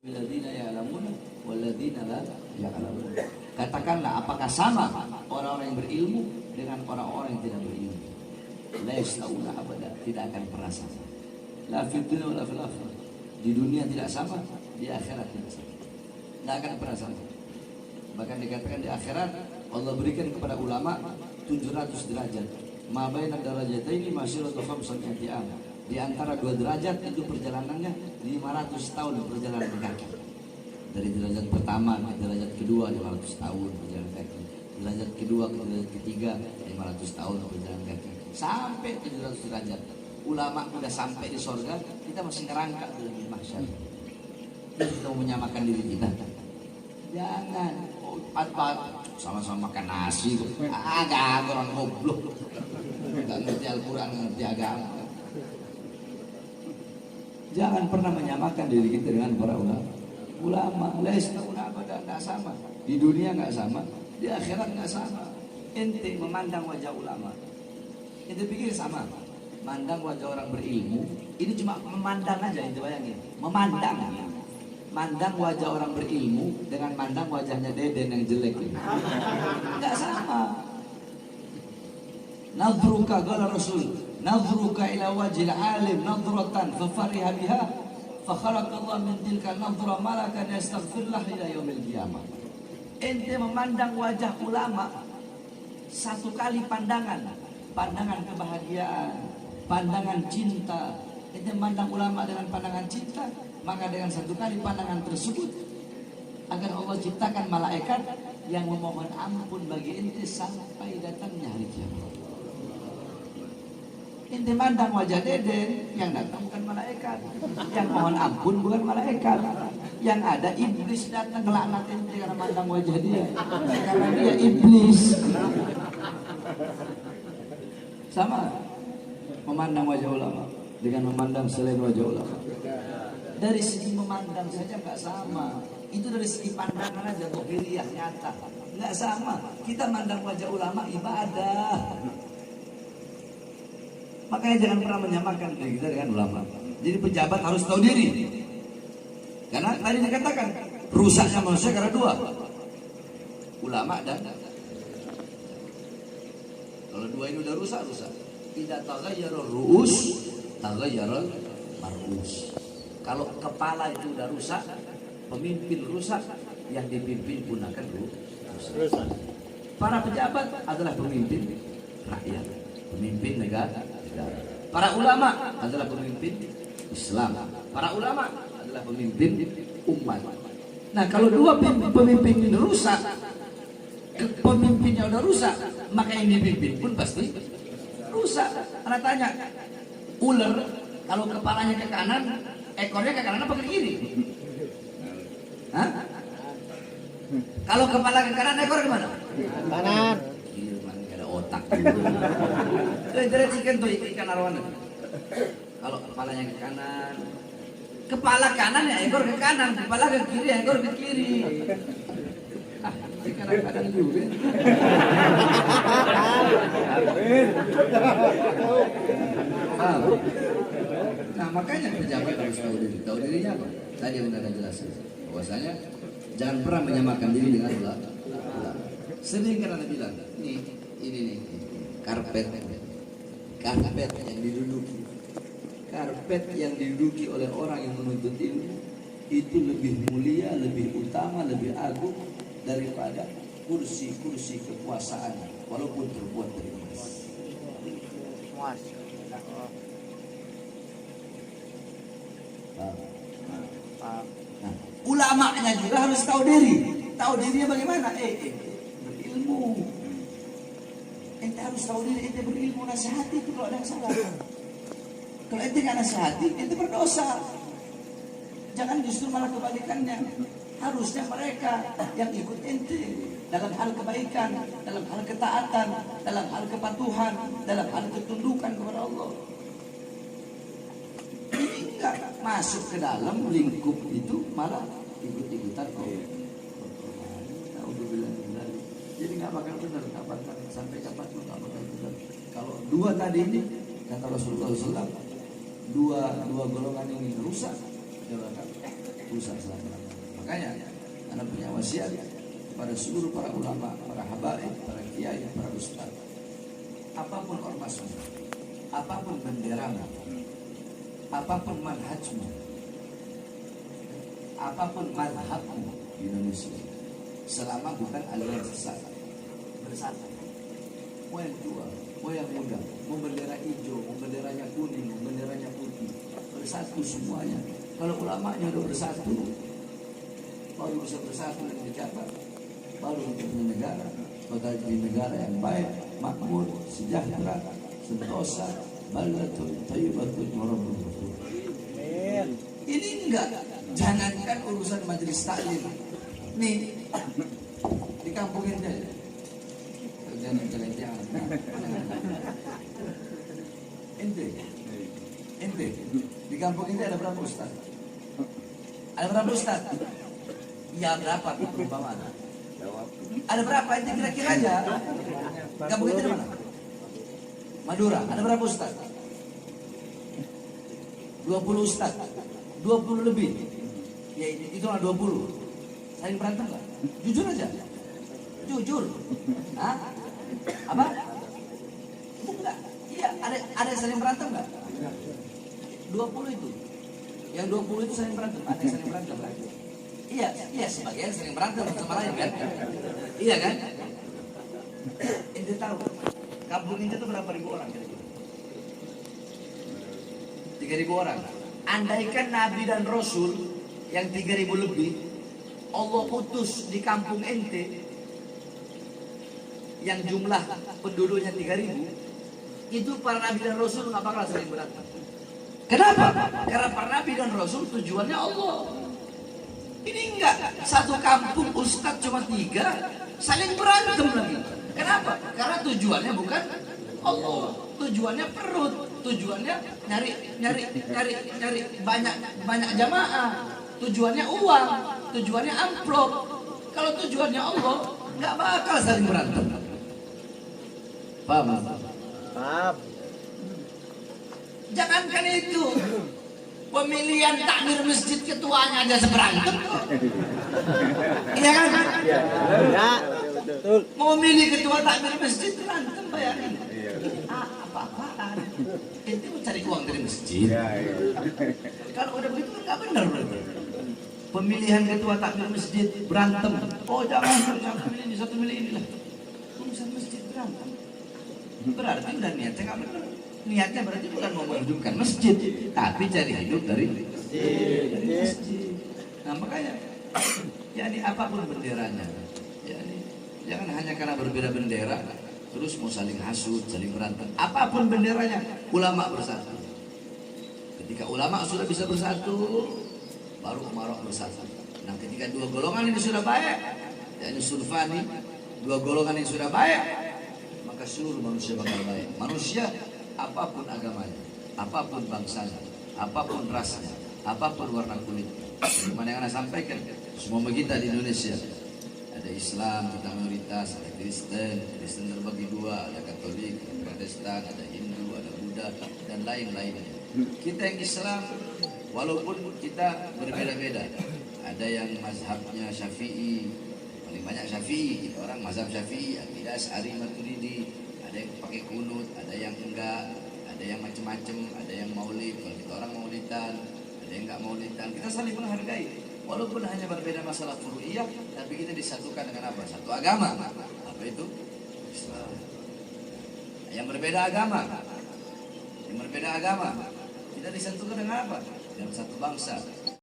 Walladzina ya'lamuna walladzina la ya'lamun. Katakanlah, apakah sama orang-orang yang berilmu dengan orang-orang yang tidak berilmu? La yastawuna abada, tidak akan pernah sama. La fid dunya wala fil akhirah. Di dunia tidak sama, di akhirat tidak sama. Tidak akan pernah sama. Bahkan dikatakan di akhirat Allah berikan kepada ulama 700 derajat. Ma baina darajataini masiratu khamsati am. Di antara dua derajat itu perjalanannya 500 tahun perjalanan kaki. Dari derajat pertama ke derajat kedua 500 tahun perjalanan kaki. Derajat kedua ke derajat ketiga 500 tahun perjalanan kaki. Sampai 700 derajat. Ulama udah sampai di sorga, kita masih ngerangkak di mahsyar. Kita mau menyamakan diri kita. Jangan. Sama-sama makan nasi. Agak orang goblok. Gak ngerti Al-Quran, ngerti agama. Jangan pernah menyamakan diri kita dengan para ulama. Laisnauna abada, nggak sama. Di dunia nggak sama, di akhirat nggak sama. Ente memandang wajah ulama, ente pikir sama? Mandang wajah orang berilmu, ini cuma memandang aja, ente bayangin. Memandang. Mandang wajah orang berilmu dengan mandang wajahnya Deden yang jelek ini. Nggak sama. Nadruka qala Rasul, nadruka ila wajhil alim nadratan fafariha biha fa khalaqallahu min tilka nadra malakan yastaghfir lahu ila yaumil qiyamah. Ente memandang wajah ulama satu kali pandangan, pandangan kebahagiaan, pandangan cinta. Ente memandang ulama dengan pandangan cinta, maka dengan satu kali pandangan tersebut akan Allah ciptakan malaikat yang memohon ampun bagi ente sampai datangnya hari kiamat. Ente mandang wajah Deden, yang datang bukan malaikat, yang mohon ampun bukan malaikat, yang ada iblis datang ngelaknat ente karena mandang wajah dia, karena dia iblis. Sama memandang wajah ulama dengan memandang selain wajah ulama. Dari segi memandang saja nggak sama. Itu dari segi pandangan aja, dohiriyah nyata nggak sama. Kita mandang wajah ulama ibadah. Makanya jangan pernah menyamakan diri kita dengan ulama. Jadi pejabat harus tahu diri. Karena tadi dikatakan rusaknya manusia karena dua, ulama dan kalau dua ini udah rusak. Tidak taghayyarul ru'us, taghayyarul mar'us. Kalau kepala itu udah rusak, pemimpin rusak, yang dipimpin pun akan rusak. Para pejabat adalah pemimpin rakyat, pemimpin negara. Para ulama adalah pemimpin Islam. Para ulama adalah pemimpin umat. Nah, kalau dua pemimpin ini rusak, pemimpinnya udah rusak, maka yang dipimpin pun pasti rusak. Anak tanya, ular kalau kepalanya ke kanan, ekornya ke kanan apa ke kiri? Hah? Kalau kepala ke kanan, ekor ke mana? Kanan. Otak dari ikan tuh ikan arwana. Kalau kepalanya ke kanan, kepala kanan ya ekor ke kanan, kepala ke kiri ya ekor ke kiri. Kadang-kadang juga. Nah, makanya pejabat harus tahu diri. Tahu dirinya apa? Tadi yang sudah jelaskan bahwasanya jangan pernah menyamakan diri dengan ulama. Sering kan Anda bilang, ini nih karpet yang diduduki oleh orang yang menuntut ilmu itu lebih mulia, lebih utama, lebih agung daripada kursi kekuasaan walaupun terbuat dari emas. Nah, ulamanya juga harus tahu diri. Tahu dirinya bagaimana? Berilmu. Ente harus tahu diri, ente berilmu, nasihati itu kalau ada yang salah. Kalau ente nggak nasihati, ente berdosa. Jangan justru malah kebalikannya. Harusnya mereka yang ikut ente dalam hal kebaikan, dalam hal ketaatan, dalam hal kepatuhan, dalam hal ketundukan kepada Allah. Ini enggak masuk ke dalam lingkup itu, malah ikut-ikutan. Jadi nggak bakal benar, sampai kapan pun nggak bakal benar. Kalau dua tadi ini kata Rasulullah SAW, dua golongan ini rusak, rusak selama-lamanya. Makanya anak punya wasiat kepada seluruh para ulama, para habaib, para kiai, para ustaz. Apapun ormasmu, apapun benderamu, apapun manhajmu, apapun madhabmu di Indonesia, selama bukan aliran sesat, bersatu. Mau yang tua, mau yang muda, mau bendera hijau, mau benderanya kuning, mau benderanya putih, bersatu semuanya. Kalau ulamanya udah bersatu, baru bisa bersatu dan dicatat, baru kita punya negara. Kita jadi negara yang baik, makmur, sejahtera, sentosa, baldatun thayyibatun warahmatullahi wabarakatuh. Ini enggak, jangankan urusan majelis taklim. Nih, di kampung ini aja. Jangan. Ente, di kampung ini ada berapa ustaz? Ada berapa ustaz? Ya berapa perumpamaan? Ada berapa? Ente kira-kira aja. Kampung itu di mana? Madura. Ada berapa ustaz? 20 ustaz. 20 lebih. Ya itu lah 20. Saling berantem nggak? Jujur aja. Jujur. Hah? Apa? Enggak. Iya, ada yang saling berantem nggak? 20 itu. Yang 20 itu saling berantem. Ada yang saling berantem kan? Iya, sebagian sering berantem sama lain kan? Iya kan? Ente tahu kampung ini tuh berapa ribu orang kira-kira? 3.000 orang. Andaikan Nabi dan Rasul yang 3.000 lebih Allah utus di kampung ente yang jumlah penduduknya 3.000, itu para Nabi dan Rasul nggak bakal saling berantem. Kenapa? Karena para Nabi dan Rasul tujuannya Allah. Ini enggak, satu kampung ustadz cuma 3 saling berantem lagi. Kenapa? Karena tujuannya bukan Allah, tujuannya perut, tujuannya nyari banyak jamaah, tujuannya uang, tujuannya amplop. Kalau tujuannya Allah, nggak bakal saling berantem. Paham? Paham. Jangankan itu, pemilihan takmir masjid ketuanya aja seberantem. Iya kan? Ya, betul. Mau milih ketua takmir masjid berantem, bayangin. Apa-apaan? Ente mau cari uang dari masjid. Kalau udah begitu kan nggak benar berarti. Pemilihan ketua takmir masjid berantem. Oh jangan milih ini, satu milih inilah. Urusan masjid berantem. Berarti udah niatnya nggak benar. Niatnya berarti bukan mau menghidupkan masjid, tapi cari hidup dari masjid. Nah makanya, yakni apapun benderanya, yakni jangan hanya karena berbeda bendera terus mau saling hasut, saling berantem. Apapun benderanya, ulama bersatu. Ketika ulama sudah bisa bersatu, baru umarok bersatu. Nah ketika dua golongan ini sudah baik, yakni surfani, dua golongan yang sudah baik, maka seluruh manusia bakal baik. Manusia apapun agamanya, apapun bangsanya, apapun rasnya, apapun warna kulitnya. Bagaimana yang Anda sampaikan, semua kita di Indonesia ada Islam, kita mayoritas, ada Kristen terbagi dua, ada Katolik, ada Protestan, ada Hindu, ada Buddha, dan lain-lainnya. Kita yang Islam, walaupun kita berbeda-beda, ada yang mazhabnya Syafi'i, paling banyak Syafi'i, kita orang mazhab Syafi'i, akidah Asy'ari Maturidi. Ada yang pakai kunut, ada yang enggak, ada yang macam-macam, ada yang maulid. Kalau kita orang maulidan, ada yang enggak maulidan. Kita saling menghargai, walaupun hanya berbeda masalah furu'iyah, tapi kita disatukan dengan apa? Satu agama. Apa itu? Islam. Yang berbeda agama, kita disatukan dengan apa? Dengan satu bangsa.